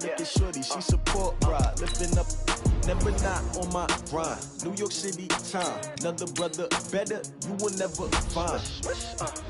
Look at Shorty, she support ride, lifting up, never not on my grind. New York City time, another brother better, you will never find.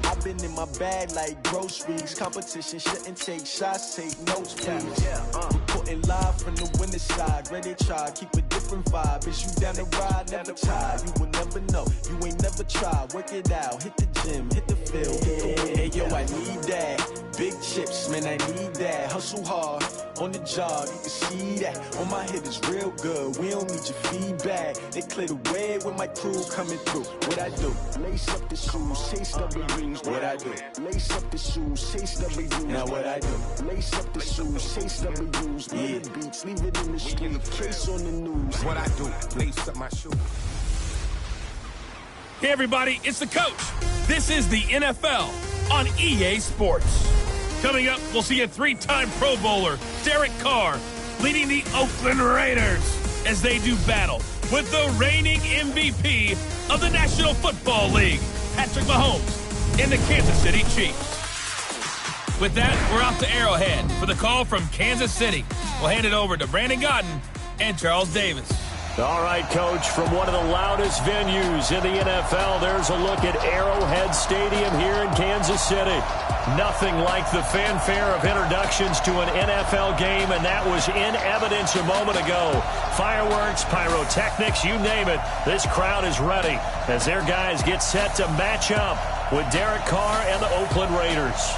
I've been in my bag like groceries. Competition shouldn't take shots, take notes, please. Reporting live from the winter side, ready to try, keep a different vibe. Is you down the ride, never tired. You will never know, you ain't never tried. Work it out, hit the gym, hit the field, hit the win. Hey yo, I need that. Big chips, man, I need that. Hustle hard, on the job, you can see that. On my head is real good, we don't need your feedback. They clear the way with my crew coming through. What I do? Lace up the shoes, chase W's. What I do? Lace up the shoes, chase W's. Now what I do? Lace up the shoes, chase W's. Yeah. Beats, leave it in the street, case on the news. What I do? Lace up my shoes. Hey everybody, it's the coach. This is the NFL on EA Sports. Coming up, we'll see a three-time Pro Bowler, Derek Carr, leading the Oakland Raiders as they do battle with the reigning MVP of the National Football League, Patrick Mahomes, and the Kansas City Chiefs. With that, we're off to Arrowhead for the call from Kansas City. We'll hand it over to Brandon Godden and Charles Davis. All right, Coach, from one of the loudest venues in the NFL, there's a look at Arrowhead Stadium here in Kansas City. Nothing like the fanfare of introductions to an NFL game, and that was in evidence a moment ago. Fireworks, pyrotechnics, you name it. This crowd is ready as their guys get set to match up with Derek Carr and the Oakland Raiders.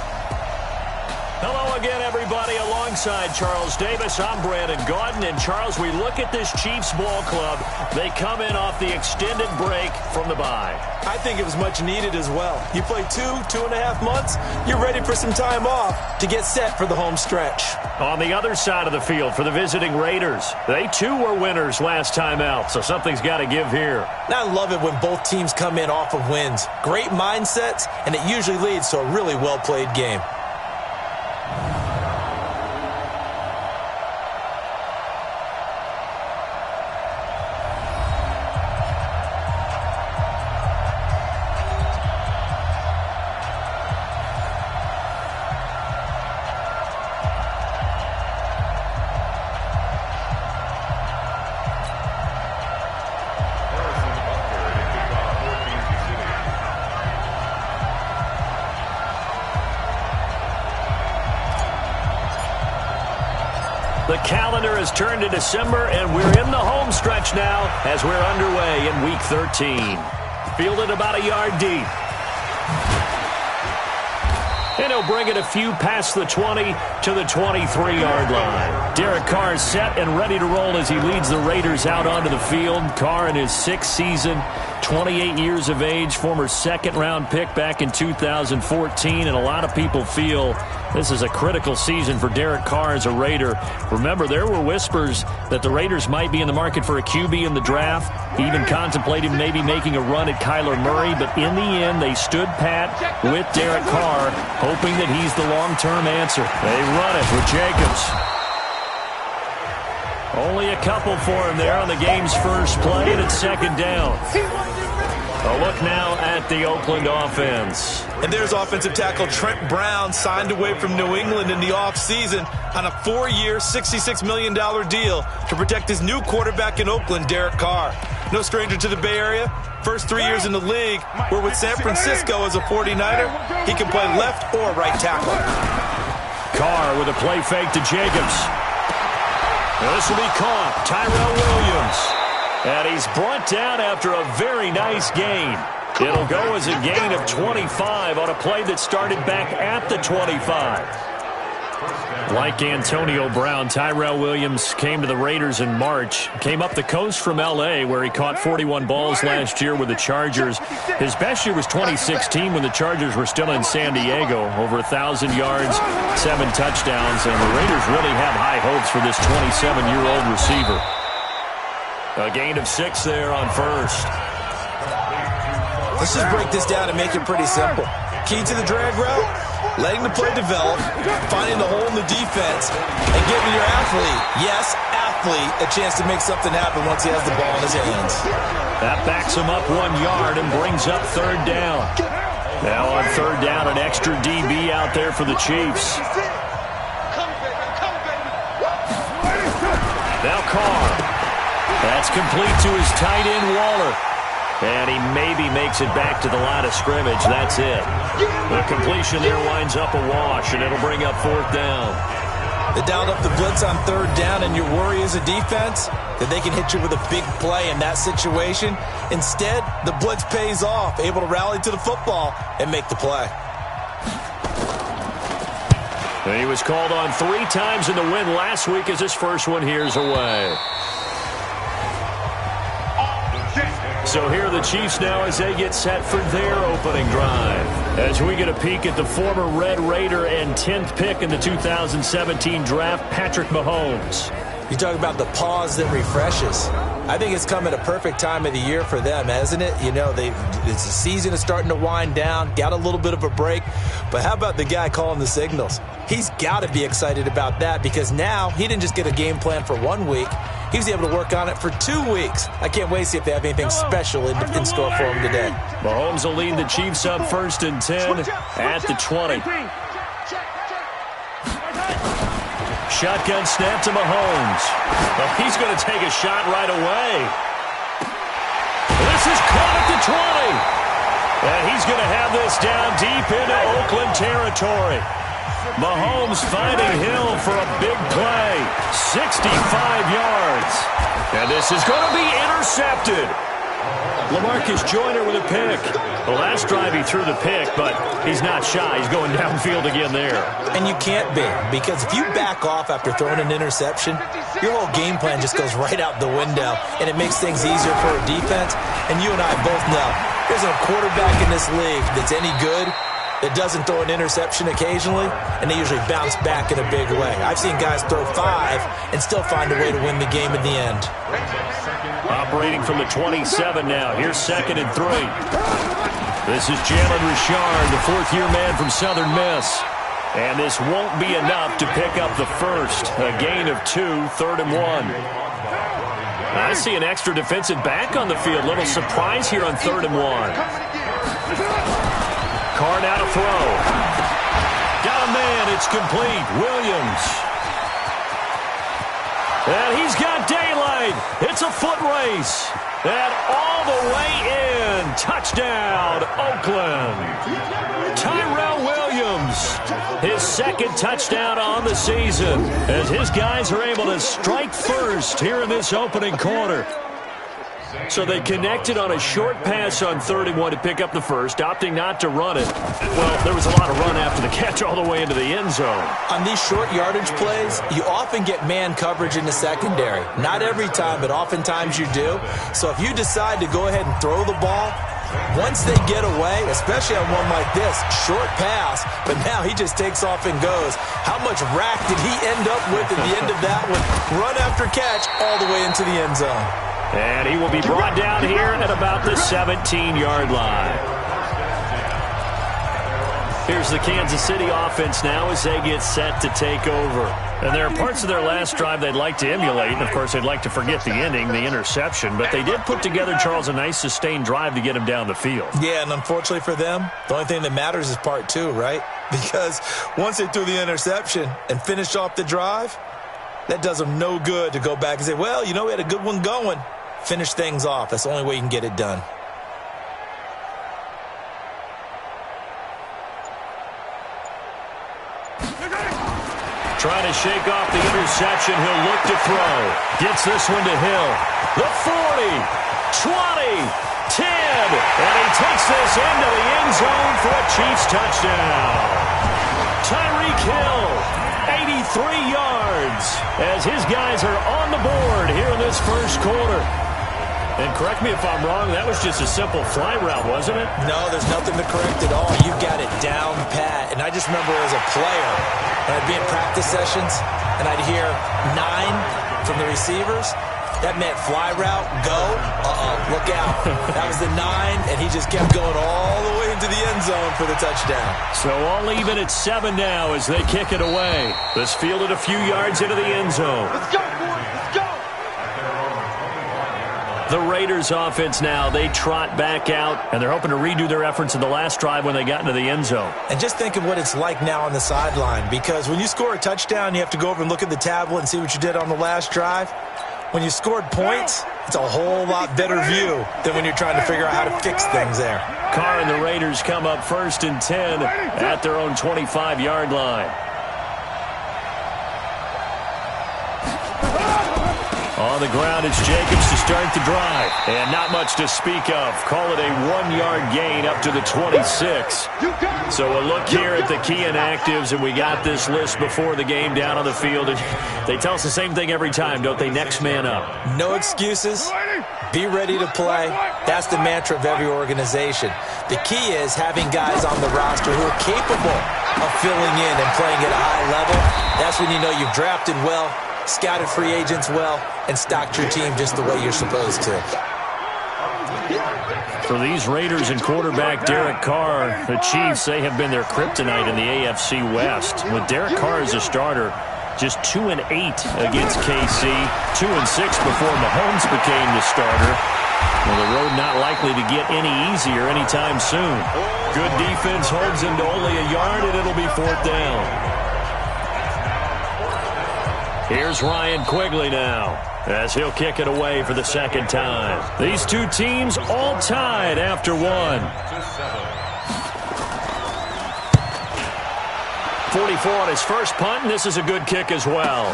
Hello again, everybody. Alongside Charles Davis, I'm Brandon Gaudin. And, Charles, we look at this Chiefs ball club. They come in off the extended break from the bye. I think it was much needed as well. You play 2.5 months, you're ready for some time off to get set for the home stretch. On the other side of the field for the visiting Raiders, they too were winners last time out, so something's got to give here. Now, I love it when both teams come in off of wins. Great mindsets, and it usually leads to a really well-played game. The calendar has turned to December, and we're in the home stretch now as we're underway in Week 13. Fielded about a yard deep. And he'll bring it a few past the 20 to the 23-yard line. Derek Carr is set and ready to roll as he leads the Raiders out onto the field. Carr in his sixth season, 28 years of age, former second-round pick back in 2014, and a lot of people feel this is a critical season for Derek Carr as a Raider. Remember, there were whispers that the Raiders might be in the market for a QB in the draft. He even contemplated maybe making a run at Kyler Murray, but in the end, they stood pat with Derek Carr, hoping that he's the long-term answer. They run it with Jacobs. Only a couple for him there on the game's first play, and it's second down. A look now at the Oakland offense. And there's offensive tackle Trent Brown, signed away from New England in the offseason on a 4-year, $66 million deal to protect his new quarterback in Oakland, Derek Carr. No stranger to the Bay Area. First 3 years in the league, where with San Francisco as a 49er, he can play left or right tackle. Carr with a play fake to Jacobs. This will be caught. Tyrell Williams. And he's brought down after a very nice gain. It'll go as a gain of 25 on a play that started back at the 25. Like Antonio Brown, Tyrell Williams came to the Raiders in March. Came up the coast from L.A., where he caught 41 balls last year with the Chargers. His best year was 2016 when the Chargers were still in San Diego. Over 1,000 yards, 7 touchdowns, and the Raiders really have high hopes for this 27-year-old receiver. A gain of 6 there on first. Let's just break this down and make it pretty simple. Key to the drag route, letting the play develop, finding the hole in the defense, and giving your athlete, yes, athlete, a chance to make something happen once he has the ball in his hands. That backs him up 1 yard and brings up third down. Now on third down, an extra DB out there for the Chiefs. Now Carr. That's complete to his tight end, Waller. And he maybe makes it back to the line of scrimmage. That's it. The completion there winds up a wash, and it'll bring up 4th down. They dialed up the blitz on 3rd down, and your worry as a defense that they can hit you with a big play in that situation. Instead, the blitz pays off, able to rally to the football and make the play. And he was called on 3 times in the win last week as his first one here's away. So here are the Chiefs now as they get set for their opening drive. As we get a peek at the former Red Raider and 10th pick in the 2017 draft, Patrick Mahomes. You talk about the pause that refreshes. I think it's come at a perfect time of the year for them, hasn't it? You know, the season is starting to wind down, got a little bit of a break. But how about the guy calling the signals? He's got to be excited about that because now he didn't just get a game plan for 1 week. He was able to work on it for 2 weeks. I can't wait to see if they have anything special in store for him today. Mahomes will lead the Chiefs up 1st and 10 at the 20. Shotgun snap to Mahomes. Well, he's going to take a shot right away. This is caught at the 20. And he's going to have this down deep into Oakland territory. Mahomes finding Hill for a big play. 65 yards. And this is going to be intercepted. LaMarcus Joyner with a pick. The last drive he threw the pick, but he's not shy. He's going downfield again there. And you can't be, because if you back off after throwing an interception, your whole game plan just goes right out the window, and it makes things easier for a defense. And you and I both know there's a quarterback in this league that's any good that doesn't throw an interception occasionally, and they usually bounce back in a big way. I've seen guys throw 5 and still find a way to win the game in the end. Operating from the 27 now. Here's 2nd and 3. This is Jalen Richard, the 4th-year man from Southern Miss. And this won't be enough to pick up the first. A gain of 2, 3rd and 1. I see an extra defensive back on the field. Little surprise here on 3rd and 1. Carr now to throw. Got a man. It's complete. Williams. And he's got daylight. It's a foot race. And all the way in. Touchdown, Oakland. Tyrell Williams. His 2nd touchdown on the season. As his guys are able to strike first here in this opening quarter. So they connected on a short pass on 3rd and 1 to pick up the first, opting not to run it. Well, there was a lot of run after the catch all the way into the end zone. On these short yardage plays, you often get man coverage in the secondary. Not every time, but oftentimes you do. So if you decide to go ahead and throw the ball, once they get away, especially on one like this, short pass, but now he just takes off and goes. How much rack did he end up with at the end of that one? Run after catch all the way into the end zone. And he will be brought down here at about the 17-yard line. Here's the Kansas City offense now as they get set to take over. And there are parts of their last drive they'd like to emulate. And, of course, they'd like to forget the ending, the interception. But they did put together, Charles, a nice sustained drive to get him down the field. Yeah, and unfortunately for them, the only thing that matters is part 2, right? Because once they threw the interception and finished off the drive, that does them no good to go back and say, well, you know, we had a good one going. Finish things off. That's the only way you can get it done. Trying to shake off the interception. He'll look to throw. Gets this one to Hill. The 40, 20, 10. And he takes this into the end zone for a Chiefs touchdown. Tyreek Hill, 83 yards, as his guys are on the board here in this first quarter. And correct me if I'm wrong, that was just a simple fly route, wasn't it? No, there's nothing to correct at all. You've got it down pat. And I just remember as a player, when I'd be in practice sessions, and I'd hear 9 from the receivers. That meant fly route, go, look out. That was the 9, and he just kept going all the way into the end zone for the touchdown. So all even at 7 now as they kick it away. This fielded a few yards into the end zone. Let's go, boys, let's go. The Raiders offense now, they trot back out, and they're hoping to redo their efforts in the last drive when they got into the end zone. And just think of what it's like now on the sideline, because when you score a touchdown, you have to go over and look at the tablet and see what you did on the last drive. When you scored points, it's a whole lot better view than when you're trying to figure out how to fix things there. Carr and the Raiders come up 1st and 10 at their own 25-yard line. On the ground, it's Jacobs to start the drive. And not much to speak of. Call it a 1-yard gain up to the 26. So a look here at the key inactives, and we got this list before the game down on the field. And they tell us the same thing every time, don't they? Next man up. No excuses. Be ready to play. That's the mantra of every organization. The key is having guys on the roster who are capable of filling in and playing at a high level. That's when you know you've drafted well, scouted free agents well, and stocked your team just the way you're supposed to. For these Raiders and quarterback Derek Carr, the Chiefs, they have been their kryptonite in the AFC West. With Derek Carr as a starter, just 2-8 against KC, 2-6 before Mahomes became the starter. Well, the road not likely to get any easier anytime soon. Good defense holds him to only a yard, and it'll be 4th down. Here's Ryan Quigley now, as he'll kick it away for the 2nd time. These two teams all tied after one. 44 on his first punt, and this is a good kick as well.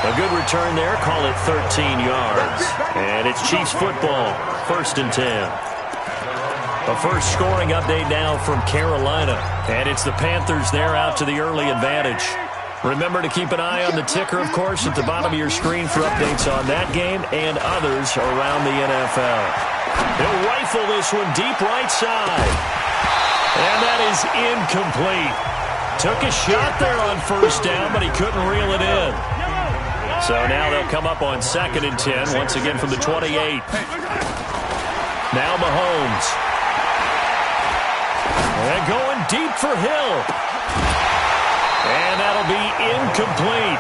A good return there, call it 13 yards. And it's Chiefs football, 1st and 10. A first scoring update now from Carolina. And it's the Panthers there out to the early advantage. Remember to keep an eye on the ticker, of course, at the bottom of your screen for updates on that game and others around the NFL. He'll rifle this one deep right side. And that is incomplete. Took a shot there on 1st down, but he couldn't reel it in. So now they'll come up on 2nd and 10, once again from the 28. Now Mahomes. And going deep for Hill. And that'll be incomplete.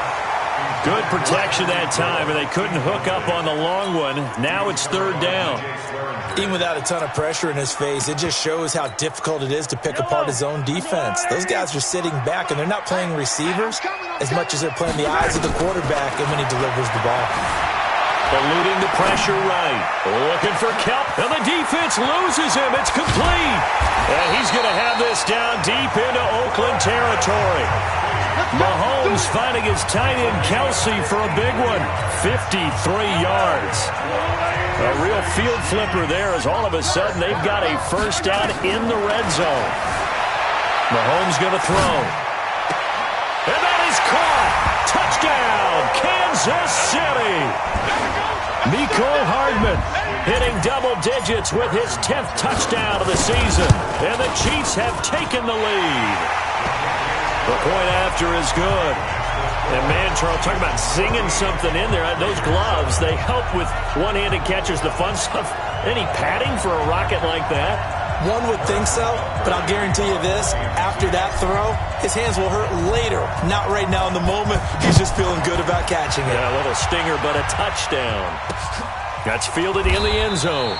Good protection that time, and they couldn't hook up on the long one. Now it's 3rd down. Even without a ton of pressure in his face, it just shows how difficult it is to pick apart his own defense. Those guys are sitting back, and they're not playing receivers as much as they're playing the eyes of the quarterback and when he delivers the ball. Eluding the pressure right. Looking for Kelp, and the defense loses him. It's complete. And he's going to have this down deep into Oakland territory. Mahomes finding his tight end Kelsey for a big one. 53 yards. A real field flipper there as all of a sudden they've got a 1st down in the red zone. Mahomes going to throw. And that is caught. Touchdown, Kansas City. Mecole Hardman hitting double digits with his 10th touchdown of the season. And the Chiefs have taken the lead. The point after is good. And man, Charles, talking about zinging something in there. Those gloves, they help with one-handed catches, the fun stuff. Any padding for a rocket like that? One would think so, but I'll guarantee you this. After that throw, his hands will hurt later. Not right now in the moment. He's just feeling good about catching it. Yeah, a little stinger, but a touchdown. That's fielded in the end zone.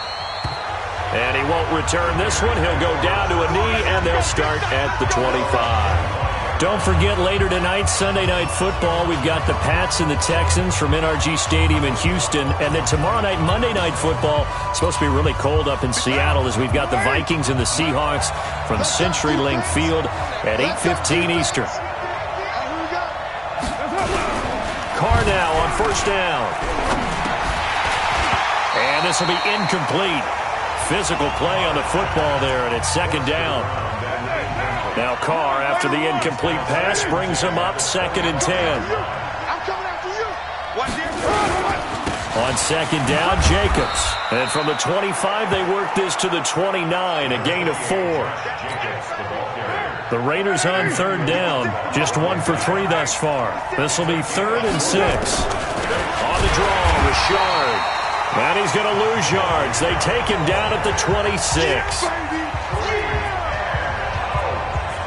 And he won't return this one. He'll go down to a knee, and they'll start at the 25. Don't forget, later tonight, Sunday Night Football, we've got the Pats and the Texans from NRG Stadium in Houston. And then tomorrow night, Monday Night Football, it's supposed to be really cold up in Seattle as we've got the Vikings and the Seahawks from CenturyLink Field at 8:15 Eastern. Carr now on 1st down. And this will be incomplete. Physical play on the football there, and it's 2nd down. Now Carr, after the incomplete pass, brings him up 2nd and 10. On 2nd down, Jacobs. And from the 25, they work this to the 29, a gain of 4. The Raiders on 3rd down, just 1 for 3 thus far. This will be 3rd and 6. On the draw, Richard. And he's going to lose yards. They take him down at the 26.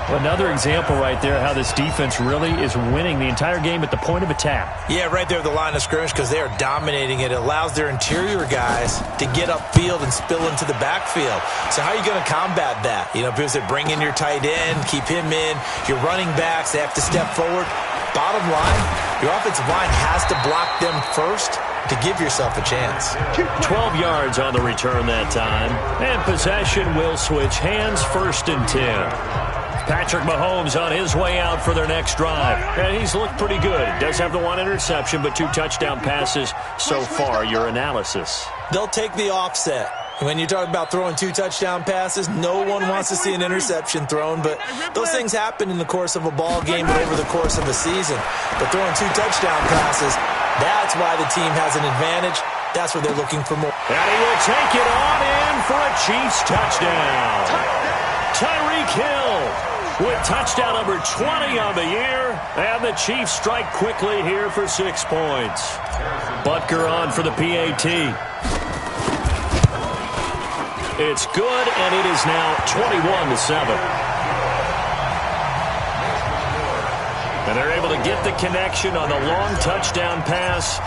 Another example right there how this defense really is winning the entire game at the point of attack. Yeah, right there at the line of scrimmage because they are dominating it. It allows their interior guys to get upfield and spill into the backfield. So how are you going to combat that? You know, people say bring in your tight end, keep him in. Your running backs, they have to step forward. Bottom line, your offensive line has to block them first to give yourself a chance. 12 yards on the return that time. And possession will switch hands, 1st and 10. Patrick Mahomes on his way out for their next drive. And he's looked pretty good. Does have the 1 interception, but 2 touchdown passes so far. Your analysis? They'll take the offset. When you talk about throwing 2 touchdown passes, no one wants to see an interception thrown, but those things happen in the course of a ball game and over the course of a season. But throwing 2 touchdown passes, that's why the team has an advantage. That's what they're looking for more. And he will take it on in for a Chiefs touchdown. Tyreek Hill with touchdown number 20 on the year, and the Chiefs strike quickly here for 6 points. Butker on for the PAT. It's good, and it is now 21-7. And they're able to get the connection on the long touchdown pass,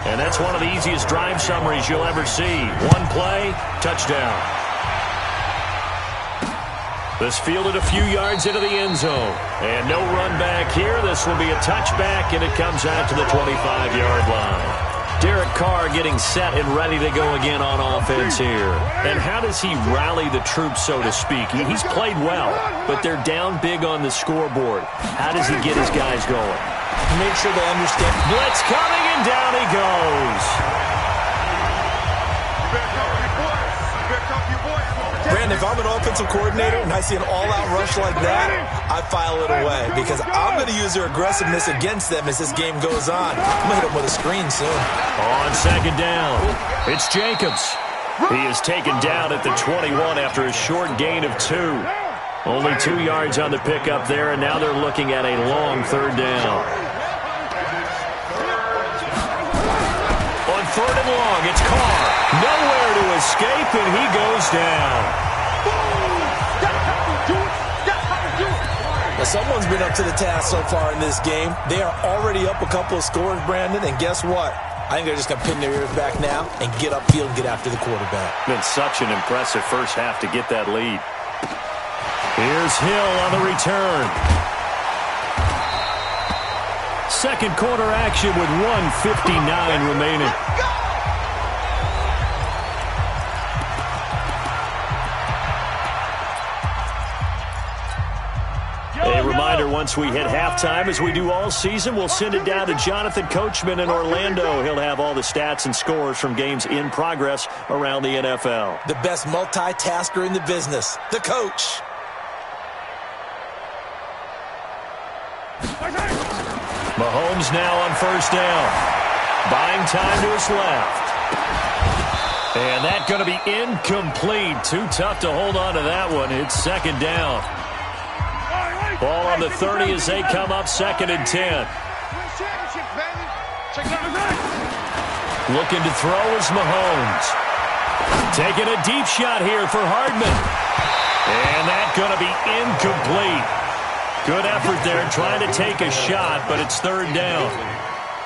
and that's one of the easiest drive summaries you'll ever see. 1 play, touchdown. This fielded a few yards into the end zone. And no run back here. This will be a touchback, and it comes out to the 25-yard line. Derek Carr getting set and ready to go again on offense here. And how does he rally the troops, so to speak? He's played well, but they're down big on the scoreboard. How does he get his guys going? Make sure they understand. Blitz coming, and down he goes. Brandon, if I'm an offensive coordinator and I see an all-out rush like that, I file it away because I'm going to use their aggressiveness against them as this game goes on. I'm going to hit them with a screen soon. On 2nd down, it's Jacobs. He is taken down at the 21 after a short gain of 2. Only 2 yards on the pickup there, and now they're looking at a long 3rd down. On 3rd and long, it's Carr. Nowhere to escape, and he goes down. Now, someone's been up to the task so far in this game. They are already up a couple of scores, Brandon, and guess what? I think they're just going to pin their ears back now and get upfield and get after the quarterback. Been such an impressive first half to get that lead. Here's Hill on the return. 2nd quarter action with 1:59 remaining. A reminder, once we hit halftime, as we do all season, we'll send it down to Jonathan Coachman in Orlando. He'll have all the stats and scores from games in progress around the NFL. The best multitasker in the business, the coach. Mahomes now on 1st down. Buying time to his left. And that's going to be incomplete. Too tough to hold on to that one. It's 2nd down. Ball on the 30 as they come up 2nd and 10. Looking to throw is Mahomes. Taking a deep shot here for Hardman. And that's going to be incomplete. Good effort there trying to take a shot, but it's 3rd down.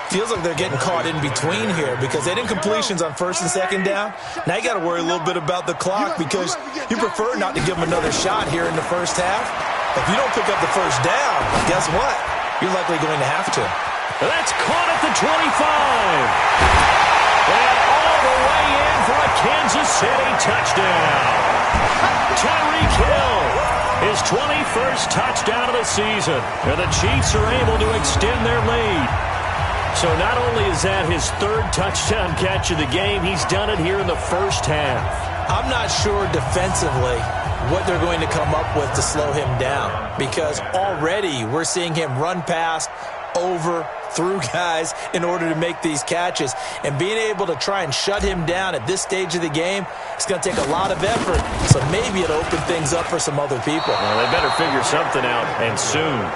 Feels like they're getting caught in between here because they did incompletions on 1st and 2nd down. Now you got to worry a little bit about the clock because you prefer not to give them another shot here in the first half. If you don't pick up the 1st down, guess what? You're likely going to have to. That's caught at the 25. And all the way in for a Kansas City touchdown. Tyreek Hill, his 21st touchdown of the season. And the Chiefs are able to extend their lead. So not only is that his 3rd touchdown catch of the game, he's done it here in the first half. I'm not sure defensively what they're going to come up with to slow him down because already we're seeing him run past, over, through guys in order to make these catches. And being able to try and shut him down at this stage of the game, it's going to take a lot of effort. So maybe it'll open things up for some other people. Well, they better figure something out, and soon.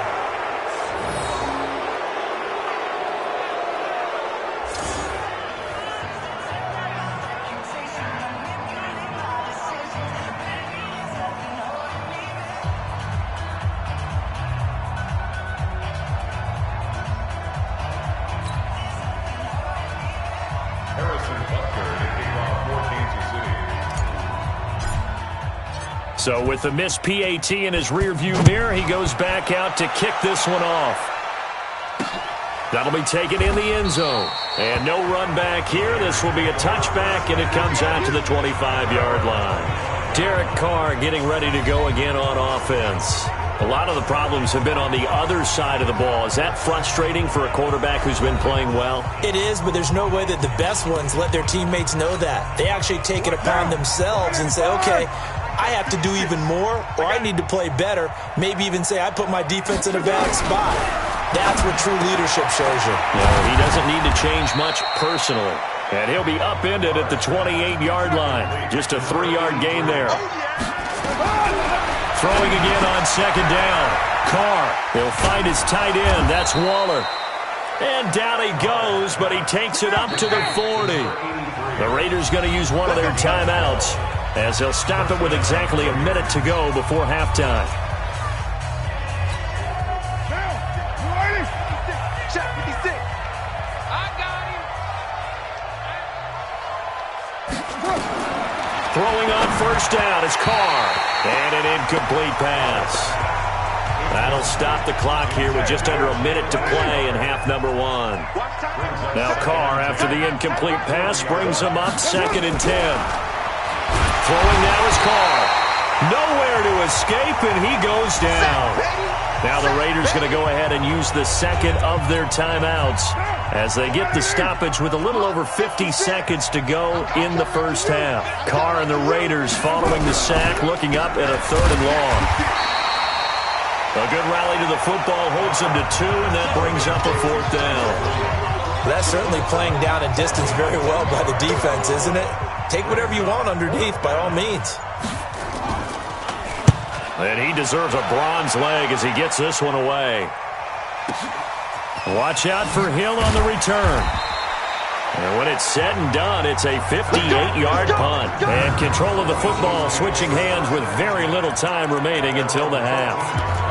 So with the missed PAT in his rearview mirror, he goes back out to kick this one off. That'll be taken in the end zone. And no run back here. This will be a touchback, and it comes out to the 25-yard line. Derek Carr getting ready to go again on offense. A lot of the problems have been on the other side of the ball. Is that frustrating for a quarterback who's been playing well? It is, but there's no way that the best ones let their teammates know that. They actually take it upon themselves and say, okay, I have to do even more, or I need to play better. Maybe even say, I put my defense in a bad spot. That's what true leadership shows you. He doesn't need to change much personally. And he'll be upended at the 28-yard line. Just a 3-yard gain there. Throwing again on second down. Carr, he'll find his tight end. That's Waller. And down he goes, but he takes it up to the 40. The Raiders going to use one of their timeouts as they'll stop it with exactly a minute to go before halftime. Throwing on first down is Carr. And an incomplete pass. That'll stop the clock here with just under a minute to play in half number one. Now Carr, after the incomplete pass, brings him up 2nd and 10. Throwing now is Carr. Nowhere to escape, and he goes down. Now the Raiders going to go ahead and use the second of their timeouts as they get the stoppage with a little over 50 seconds to go in the first half. Carr and the Raiders following the sack, looking up at a 3rd and long. A good rally to the football holds them to 2, and that brings up a 4th down. That's certainly playing down and distance very well by the defense, isn't it? Take whatever you want underneath, by all means. And he deserves a bronze leg as he gets this one away. Watch out for Hill on the return. And when it's said and done, it's a 58-yard punt. And control of the football switching hands with very little time remaining until the half.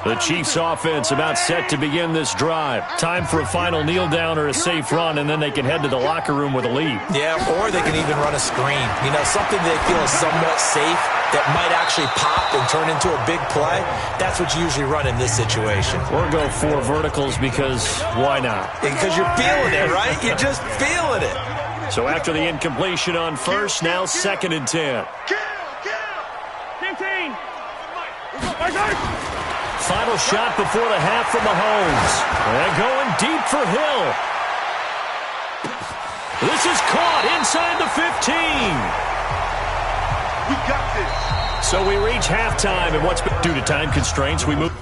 The Chiefs offense about set to begin this drive. Time for a final kneel down or a safe run, and then they can head to the locker room with a lead. Yeah, or they can even run a screen. You know, something they feel is somewhat safe that might actually pop and turn into a big play. That's what you usually run in this situation. Or go 4 verticals because why not? Because you're feeling it, right? You're just feeling it. So after the incompletion on first, now 2nd and 10. 15. Final shot before the half from Mahomes. And going deep for Hill. This is caught inside the 15. We got this. So we reach halftime, and what's been due to time constraints, we move.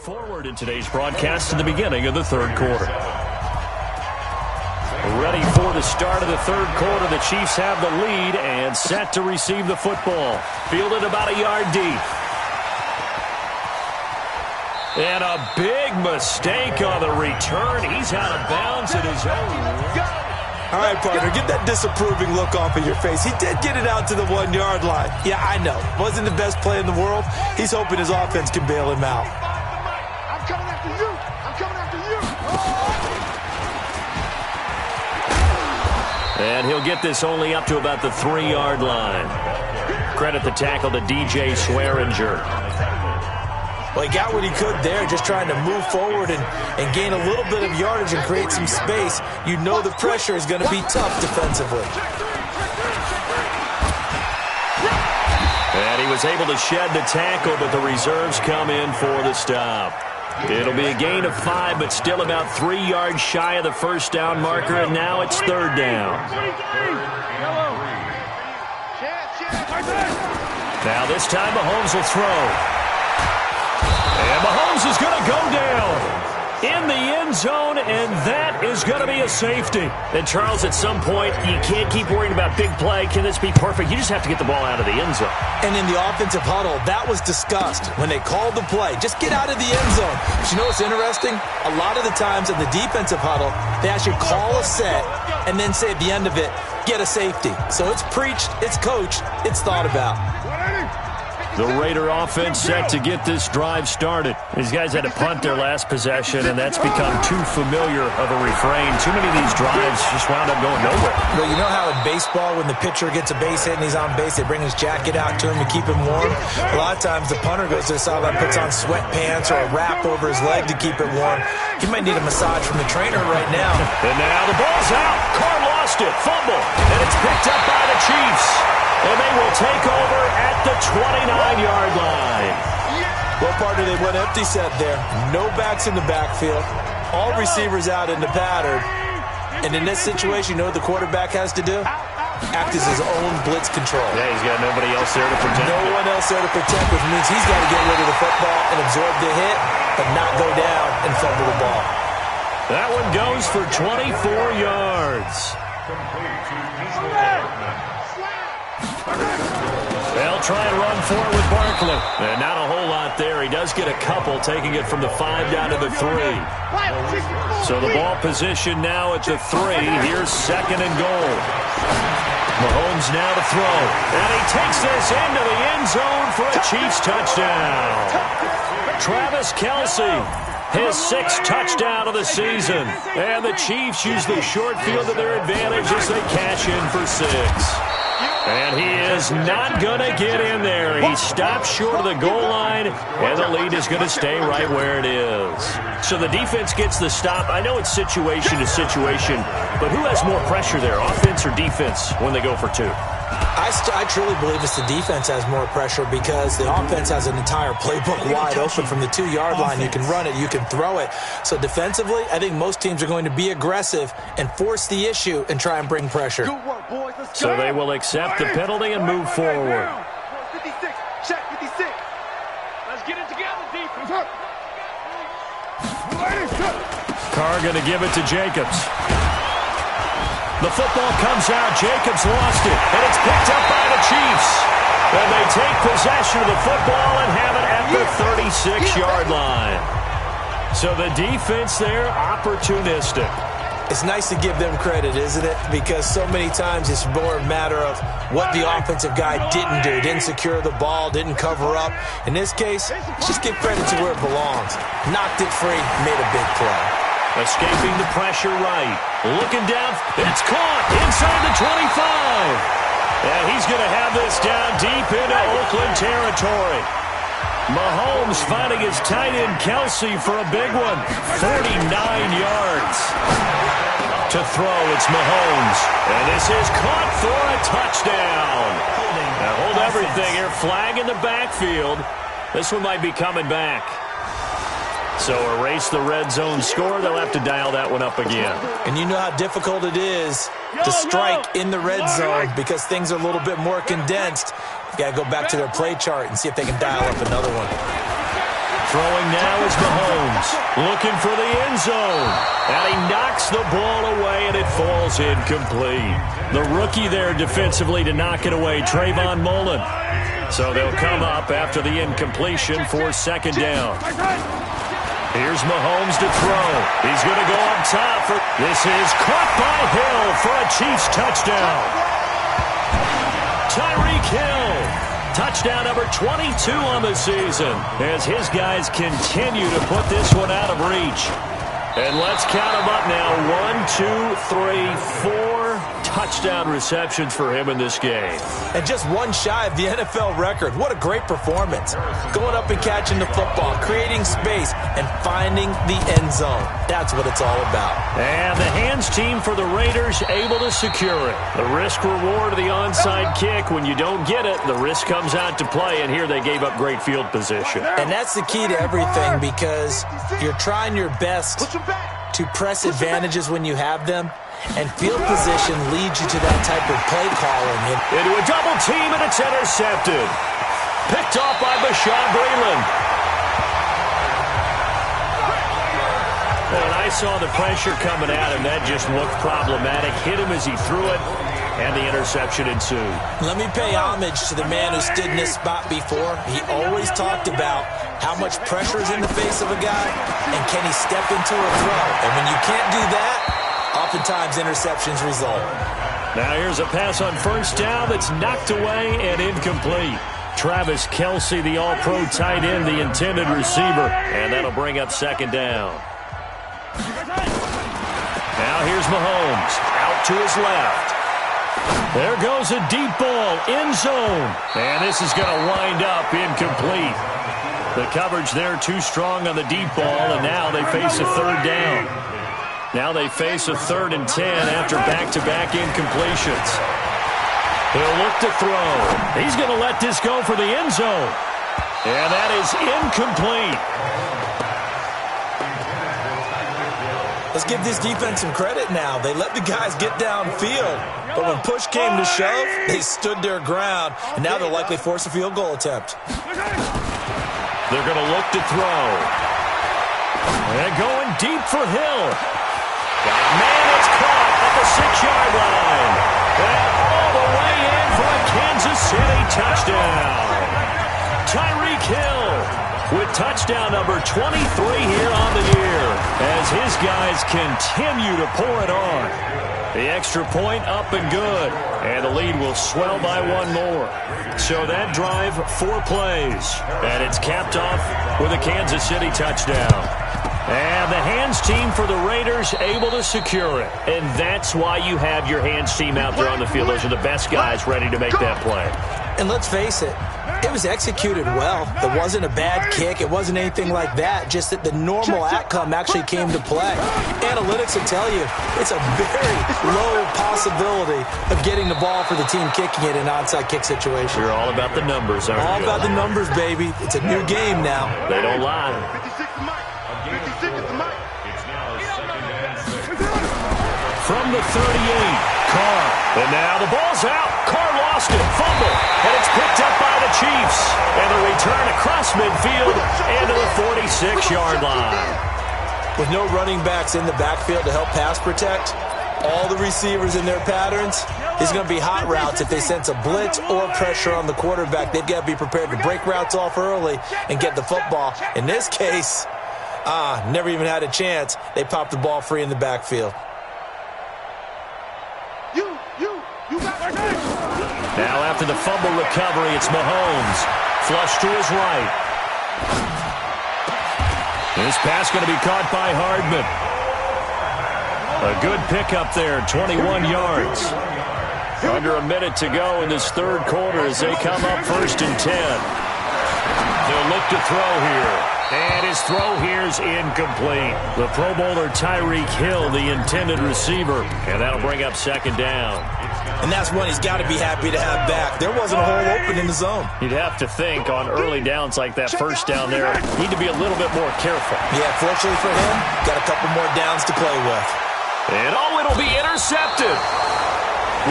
Forward in today's broadcast to the beginning of the 3rd quarter. Ready for the start of the 3rd quarter. The Chiefs have the lead and set to receive the football. Fielded about a yard deep. And a big mistake on the return. He's out of bounds at his own. All right, partner, get that disapproving look off of your face. He did get it out to the 1-yard line. Yeah, I know. Wasn't the best play in the world. He's hoping his offense can bail him out. I'm coming after you. I'm coming after you. And he'll get this only up to about the 3-yard line. Credit the tackle to DJ Swearinger. Well, he got what he could there, just trying to move forward and gain a little bit of yardage and create some space. You know the pressure is going to be tough defensively. And he was able to shed the tackle, but the reserves come in for the stop. It'll be a gain of 5, but still about 3 yards shy of the first down marker, and now it's 3rd down. Now this time Mahomes will throw. And Mahomes is going to go down. in the end zone, and that is going to be a safety. And, Charles, at some point, you can't keep worrying about big play. Can this be perfect? You just have to get the ball out of the end zone. And in the offensive huddle, that was discussed when they called the play. Just get out of the end zone. But you know what's interesting? A lot of the times in the defensive huddle, they actually call a set and then say at the end of it, get a safety. So it's preached, it's coached, it's thought about. The Raider offense set to get this drive started. These guys had to punt their last possession, and that's become too familiar of a refrain. Too many of these drives just wound up going nowhere. Well, you know how in baseball, when the pitcher gets a base hit and he's on base, they bring his jacket out to him to keep him warm? A lot of times the punter goes to the sideline, puts on sweatpants or a wrap over his leg to keep it warm. He might need a massage from the trainer right now. And now the ball's out. Carr lost it. Fumble. And it's picked up by the Chiefs. And they will take over at the 29-yard line. Well, partner, they went empty set there. No backs in the backfield. All receivers out in the pattern. And in this situation, you know what the quarterback has to do? Act as his own blitz control. Yeah, he's got nobody else there to protect. No one else there to protect, which means he's got to get rid of the football and absorb the hit, but not go down and fumble the ball. That one goes for 24 yards. They'll try and run for it with Barkley. And not a whole lot there. He does get a couple, taking it from the 5 down to the 3. So the ball position now at the 3. Here's second and goal. Mahomes now to throw. And he takes this into the end zone for a Chiefs touchdown. Travis Kelce, his 6th touchdown of the season. And the Chiefs use the short field to their advantage as they cash in for 6. And he is not going to get in there. He stops short of the goal line, and the lead is going to stay right where it is. So the defense gets the stop. I know it's situation to situation, but who has more pressure there, offense or defense, when they go for 2? I truly believe it's the defense has more pressure because the offense has an entire playbook wide open from the 2-yard line. You can run it, you can throw it. So defensively, I think most teams are going to be aggressive and force the issue and try and bring pressure. So they will accept the penalty and move forward. 56, check 56. Let's get it together, defense. Carr going to give it to Jacobs. The football comes out. Jacobs lost it, and it's picked up by the Chiefs. And they take possession of the football and have it at the 36-yard line. So the defense there, opportunistic. It's nice to give them credit, isn't it? Because so many times it's more a matter of what the offensive guy didn't do. Didn't secure the ball, didn't cover up. In this case, just give credit to where it belongs. Knocked it free, made a big play. Escaping the pressure right. Looking down. It's caught inside the 25. And he's going to have this down deep into Oakland territory. Mahomes finding his tight end Kelce for a big one. 49 yards. To throw, it's Mahomes. And this is caught for a touchdown. Now hold everything here. Flag in the backfield. This one might be coming back. So erase the red zone score. They'll have to dial that one up again. And you know how difficult it is to strike in the red zone because things are a little bit more condensed. You got to go back to their play chart and see if they can dial up another one. Throwing now is Mahomes. Looking for the end zone. And he knocks the ball away, and it falls incomplete. The rookie there defensively to knock it away, Trayvon Mullen. So they'll come up after the incompletion for second down. Here's Mahomes to throw. He's going to go up top. This is caught by Hill for a Chiefs touchdown. Tyreek Hill. Touchdown number 22 on the season as his guys continue to put this one out of reach. And let's count them up now. 1, 2, 3, 4 touchdown receptions for him in this game. And just one shy of the NFL record. What a great performance. Going up and catching the football, creating space, and finding the end zone. That's what it's all about. And the hands team for the Raiders able to secure it. The risk reward of the onside kick. When you don't get it, the risk comes out to play, and here they gave up great field position. And that's the key to everything because you're trying your best to press advantages when you have them, and field position leads you to that type of play calling. Into a double team, and it's intercepted. Picked off by Bashaud Breeland. I saw the pressure coming at him. That just looked problematic. Hit him as he threw it, and the interception ensued. Let me pay homage to the man who stood in this spot before. He always talked about how much pressure is in the face of a guy, and can he step into a throw. And when you can't do that, oftentimes interceptions result. Now here's a pass on first down that's knocked away and incomplete. Travis Kelce, the all-pro tight end, the intended receiver, and that'll bring up second down. Now here's Mahomes, out to his left. There goes a deep ball, end zone, and this is going to wind up incomplete. The coverage there too strong on the deep ball, and now they face a third down. Now they face a 3rd and 10 after back-to-back incompletions. He'll look to throw. He's going to let this go for the end zone. And that is incomplete. Let's give this defense some credit now. They let the guys get downfield. But when push came to shove, they stood their ground. And now they'll likely force a field goal attempt. They're going to look to throw. And going deep for Hill. Man, it's caught at the 6-yard line. And all the way in for a Kansas City touchdown. Tyreek Hill with touchdown number 23 here on the year as his guys continue to pour it on. The extra point up and good, and the lead will swell by one more. So that drive, 4 plays, and it's capped off with a Kansas City touchdown. And the hands team for the Raiders able to secure it. And that's why you have your hands team out there on the field. Those are the best guys ready to make that play. And let's face it, it was executed well. It wasn't a bad kick. It wasn't anything like that. Just that the normal outcome actually came to play. Analytics will tell you it's a very low possibility of getting the ball for the team kicking it in an onside kick situation. You're all about the numbers, aren't you? All about the numbers, baby. It's a new game now. They don't lie. From the 38, Carr. And now the ball's out. Carr lost it. Fumble. And it's picked up by the Chiefs. And the return across midfield and to the 46-yard line. With no running backs in the backfield to help pass protect, all the receivers in their patterns, it's going to be hot routes if they sense a blitz or pressure on the quarterback. They've got to be prepared to break routes off early and get the football. In this case, never even had a chance. They popped the ball free in the backfield. Now after the fumble recovery, it's Mahomes. Flush to his right. This pass going to be caught by Hardman. A good pickup there, 21 yards. Under a minute to go in this third quarter as they come up 1st and 10. They'll look to throw here. And his throw here is incomplete. The Pro Bowler Tyreek Hill, the intended receiver. And that'll bring up 2nd down. And that's one he's got to be happy to have back. There wasn't a hole open in the zone. You'd have to think on early downs like that first down there, need to be a little bit more careful. Yeah, fortunately for him, got a couple more downs to play with. And it'll be intercepted.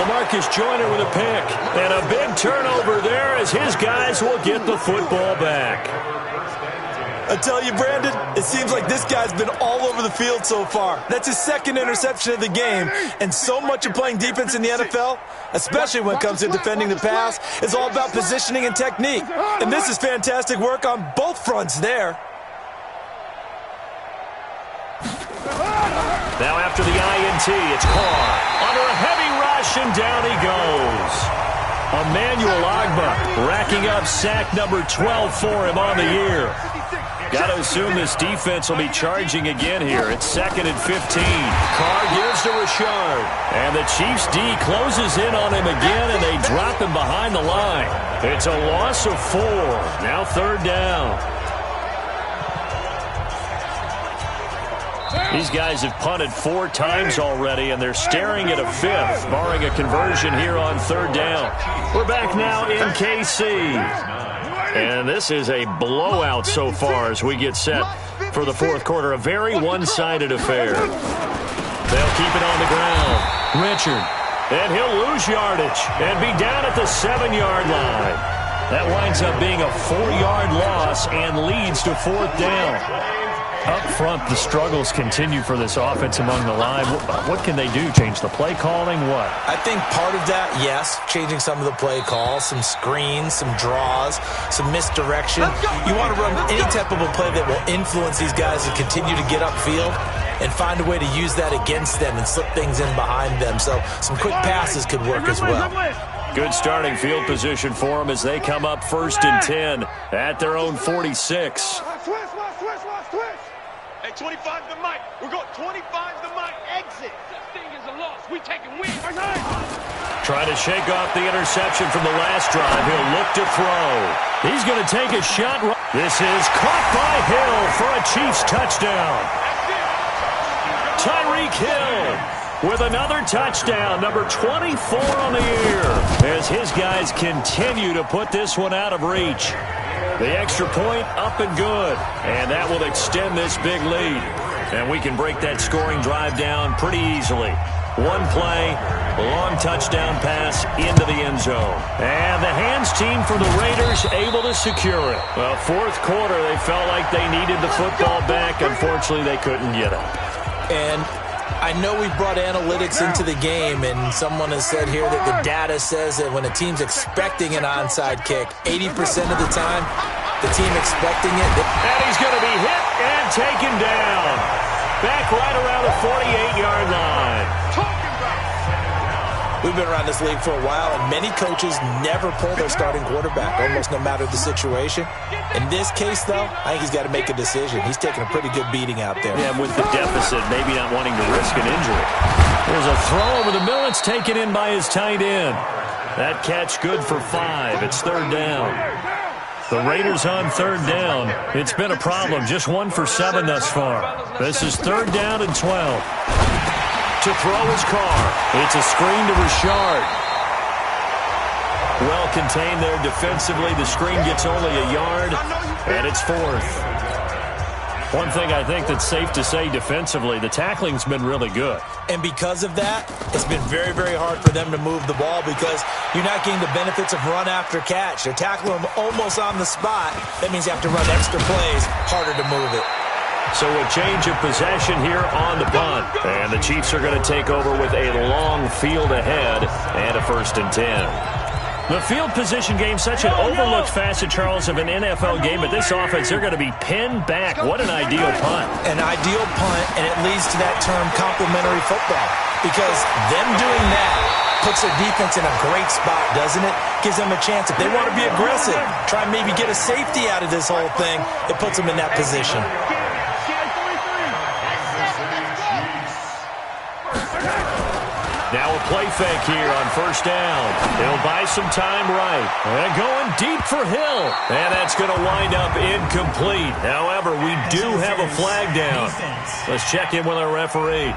LaMarcus Joyner with a pick. And a big turnover there as his guys will get the football back. I tell you, Brandon, it seems like this guy's been all over the field so far. That's his 2nd interception of the game. And so much of playing defense in the NFL, especially when it comes to defending the pass, is all about positioning and technique. And this is fantastic work on both fronts there. Now after the INT, it's Carr. Under a heavy rush, and down he goes. Emmanuel Ogbah racking up sack number 12 for him on the year. Got to assume this defense will be charging again here. It's 2nd and 15. Carr gives to Richard. And the Chiefs D closes in on him again, and they drop him behind the line. It's a loss of 4. Now 3rd down. These guys have punted 4 times already, and they're staring at a 5th, barring a conversion here on 3rd down. We're back now in KC. And this is a blowout so far as we get set for the 4th quarter. A very one-sided affair. They'll keep it on the ground. Richard. And he'll lose yardage and be down at the 7-yard line. That winds up being a 4-yard loss and leads to 4th down. Up front, the struggles continue for this offense among the line. What can they do? Change the play calling? What? I think part of that, yes, changing some of the play calls, some screens, some draws, some misdirection. You want to run any type of a play that will influence these guys to continue to get upfield and find a way to use that against them and slip things in behind them. So some quick passes could work as well. Good starting field position for them as they come up 1st and 10 at their own 46. Hey, 25 the mic. We're going 25 the mic. Exit. This thing is a loss. We taking win. Trying to shake off the interception from the last drive. He'll look to throw. He's going to take a shot. This is caught by Hill for a Chiefs touchdown. Tyreek Hill with another touchdown, number 24 on the year, as his guys continue to put this one out of reach. The extra point up and good, and that will extend this big lead. And we can break that scoring drive down pretty easily. One play, a long touchdown pass into the end zone. And the hands team for the Raiders able to secure it. Well, 4th quarter, they felt like they needed the football back. Unfortunately, they couldn't get it. And I know we brought analytics into the game, and someone has said here that the data says that when a team's expecting an onside kick, 80% of the time, the team expecting it. And he's going to be hit and taken down. Back right around the 48-yard line. We've been around this league for a while, and many coaches never pull their starting quarterback, almost no matter the situation. In this case, though, I think he's got to make a decision. He's taking a pretty good beating out there. Yeah, with the deficit, maybe not wanting to risk an injury. There's a throw over the middle. It's taken in by his tight end. That catch good for 5. It's 3rd down. The Raiders on 3rd down. It's been a problem. Just 1 for 7 thus far. This is 3rd down and 12. To throw his Carr. It's a screen to Richard. Well contained there defensively. The screen gets only a yard, and it's 4th. One thing I think that's safe to say defensively, the tackling's been really good. And because of that, it's been very, very hard for them to move the ball because you're not getting the benefits of run after catch. They're tackling them almost on the spot. That means you have to run extra plays, harder to move it. So a change of possession here on the punt. And the Chiefs are going to take over with a long field ahead and a 1st and 10. The field position game, such an overlooked facet, Charles, of an NFL game, but this offense, they're going to be pinned back. What an ideal punt. An ideal punt, and it leads to that term complementary football. Because them doing that puts their defense in a great spot, doesn't it? Gives them a chance. If they want to be aggressive, try and maybe get a safety out of this whole thing, it puts them in that position. Now a play fake here on 1st down. He'll buy some time right. And going deep for Hill. And that's going to wind up incomplete. However, we do have a flag down. Let's check in with our referee.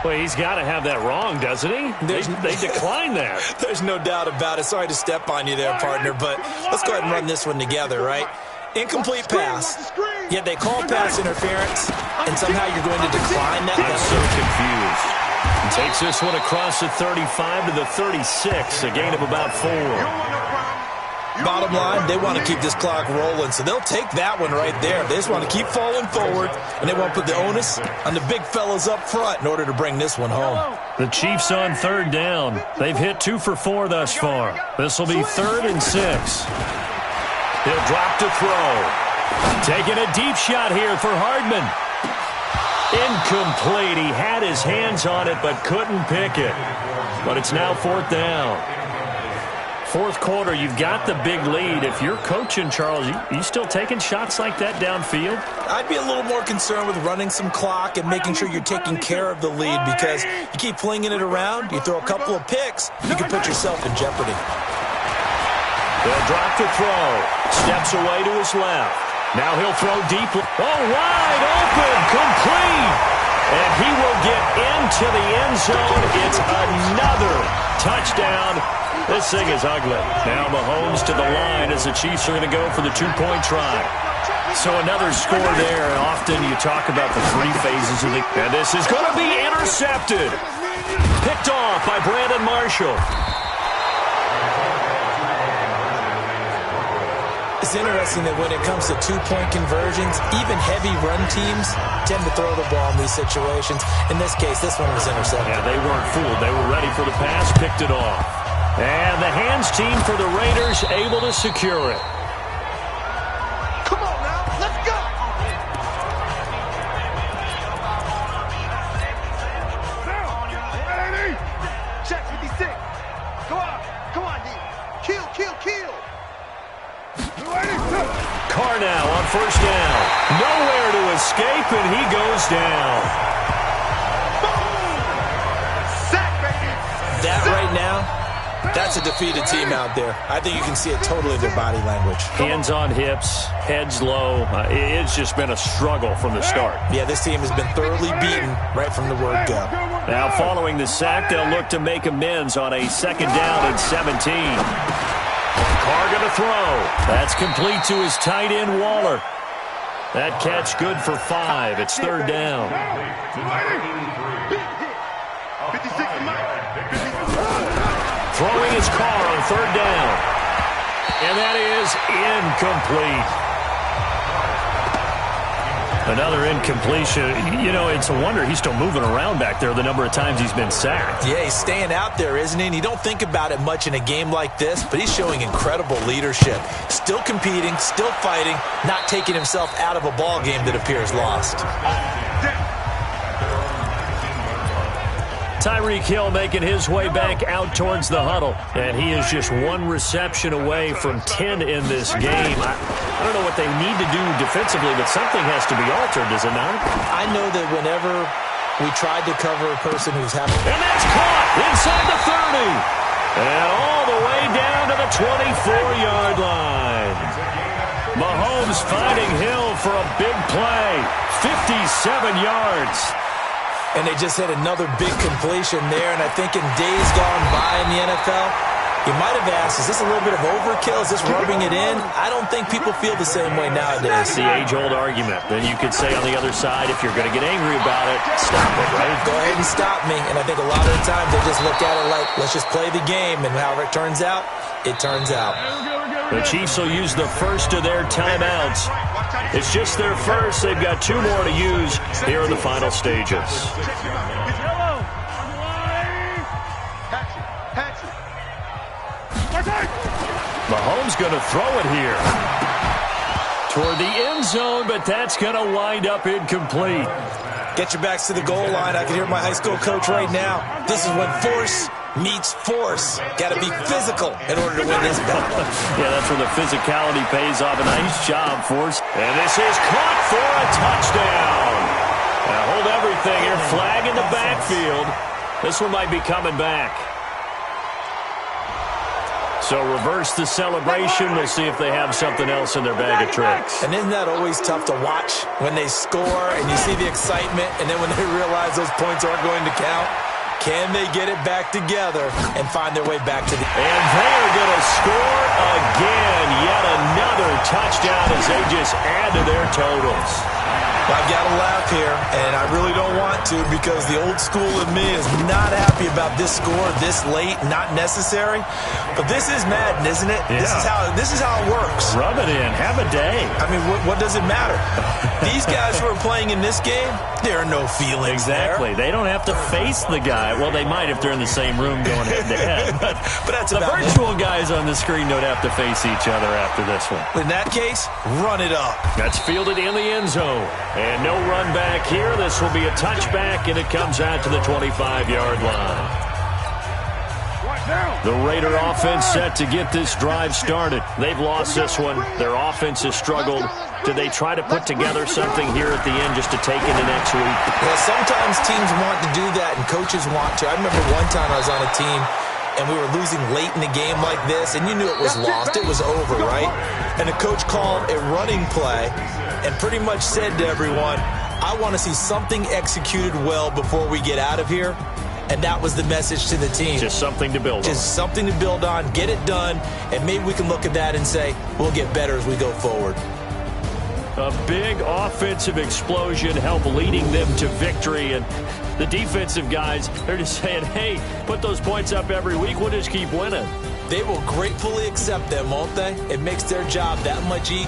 Well, he's got to have that wrong, doesn't he? They declined that. There's no doubt about it. Sorry to step on you there, partner, but let's go ahead and run this one together, right? Incomplete pass. Yet they call pass interference, and somehow you're going to decline that. I'm so confused. He takes this one across the 35 to the 36, a gain of about 4. Bottom line, they want to keep this clock rolling, so they'll take that one right there. They just want to keep falling forward, and they want to put the onus on the big fellas up front in order to bring this one home. The Chiefs on 3rd down. They've hit 2 for 4 thus far. This will be 3rd and 6. He'll drop to throw. Taking a deep shot here for Hardman. Incomplete. He had his hands on it but couldn't pick it. But it's now 4th down. 4th quarter, you've got the big lead. If you're coaching, Charles, you still taking shots like that downfield? I'd be a little more concerned with running some clock and making sure you're taking care of the lead because you keep flinging it around, you throw a couple of picks, you can put yourself in jeopardy. They'll drop to throw. Steps away to his left. Now he'll throw deeply. Oh, wide open, complete. And he will get into the end zone. It's another touchdown. This thing is ugly. Now Mahomes to the line as the Chiefs are going to go for the 2-point try. So another score there. And often you talk about the 3 phases of the... And this is going to be intercepted. Picked off by Brandon Marshall. It's interesting that when it comes to two-point conversions, even heavy run teams tend to throw the ball in these situations. In this case, this one was intercepted. Yeah, they weren't fooled. They were ready for the pass, picked it off. And the hands team for the Raiders able to secure it. Come on now, let's go! Check 56. Come on, D. Kill. Carr now on first down. Nowhere to escape, and he goes down. Sack, baby. That right now, that's a defeated team out there. I think you can see it totally in their body language. Hands on hips, heads low. It's just been a struggle from the start. Yeah, this team has been thoroughly beaten right from the word go. Now following the sack, they'll look to make amends on a second down and 17. Carr going to throw. That's complete to his tight end, Waller. That catch good for 5. It's third down. 56 to Mike. Throwing his Carr on third down. And that is incomplete. Another incompletion. You know, it's a wonder he's still moving around back there the number of times he's been sacked. Yeah, he's staying out there, isn't he? And you don't think about it much in a game like this, but he's showing incredible leadership. Still competing, still fighting, not taking himself out of a ball game that appears lost. Tyreek Hill making his way back out towards the huddle. And he is just one reception away from 10 in this game. I don't know what they need to do defensively, but something has to be altered, does it not? I know that whenever we tried to cover a person who's having... And that's caught inside the 30. And all the way down to the 24-yard line. Mahomes finding Hill for a big play. 57 yards. And they just had another big completion there. And I think in days gone by in the NFL, you might have asked, is this a little bit of overkill? Is this rubbing it in? I don't think people feel the same way nowadays. It's the age-old argument. Then you could say on the other side, if you're going to get angry about it, stop it, right? Go ahead and stop me. And I think a lot of the time they just look at it like, let's just play the game. And however it turns out, it turns out. The Chiefs will use the first of their timeouts. It's just their first. They've got 2 more to use here in the final stages. Mahomes going to throw it here toward the end zone, but that's going to wind up incomplete. Get your backs to the goal line. I can hear my high school coach right now. This is when force meets force. Got to be physical in order to win this battle. Yeah, that's where the physicality pays off. A nice job, Force. And this is caught for a touchdown. Now hold everything here. Flag in the backfield. This one might be coming back. So reverse the celebration. We'll see if they have something else in their bag of tricks. And isn't that always tough to watch when they score and you see the excitement, and then when they realize those points aren't going to count? Can they get it back together and find their way back to the... And they are going to score again. Yet another touchdown as they just add to their totals. I've got to laugh here, and I really don't want to, because the old school in me is not happy about this score this late, not necessary. But this is Madden, isn't it? Yeah. This is how it works. Rub it in. Have a day. I mean, what does it matter? These guys who are playing in this game, there are no feelings Exactly. there. They don't have to face the guy. Well, they might if they're in the same room going head-to-head. But that's the about virtual guys on the screen don't have to face each other after this one. In that case, run it up. That's fielded in the end zone. And no run back here. This will be a touchback, and it comes out to the 25-yard line. The Raider offense set to get this drive started. They've lost this one. Their offense has struggled. Do they try to put together something here at the end just to take into next week? Well, sometimes teams want to do that, and coaches want to. I remember one time I was on a team, and we were losing late in the game like this, and you knew it was lost. It was over, right? And the coach called a running play and pretty much said to everyone, I want to see something executed well before we get out of here. And that was the message to the team. Just something to build on. Just something to build on, get it done, and maybe we can look at that and say, we'll get better as we go forward. A big offensive explosion helped leading them to victory. And the defensive guys, they're just saying, hey, put those points up every week. We'll just keep winning. they will gratefully accept them, won't they? It makes their job that much easier.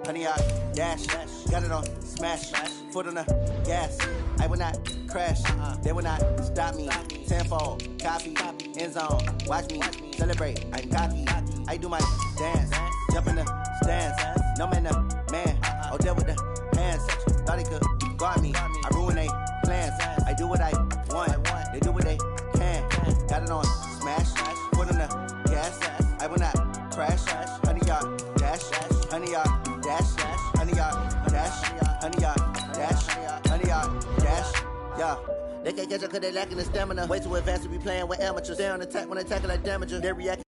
Honey, I dash, got it on smash, foot on the gas. I will not crash, they will not stop me. Tenfold, copy, end zone, watch me celebrate. I'm cocky, I do my dance, jump in the stands. No man, man, oh there with the hands. Thought he could guard me, I ruin they plans. I do what I want, they do what they can. Got it on smash, foot on the gas. I will not crash, honey, y'all dash, honey, y'all dash, honey, y'all dash, honey, y'all dash, honey, y'all dash, yeah. They can't catch up cause they lacking the stamina. Way too advanced to be playing with amateurs. They on attack when they tackle like damager. They react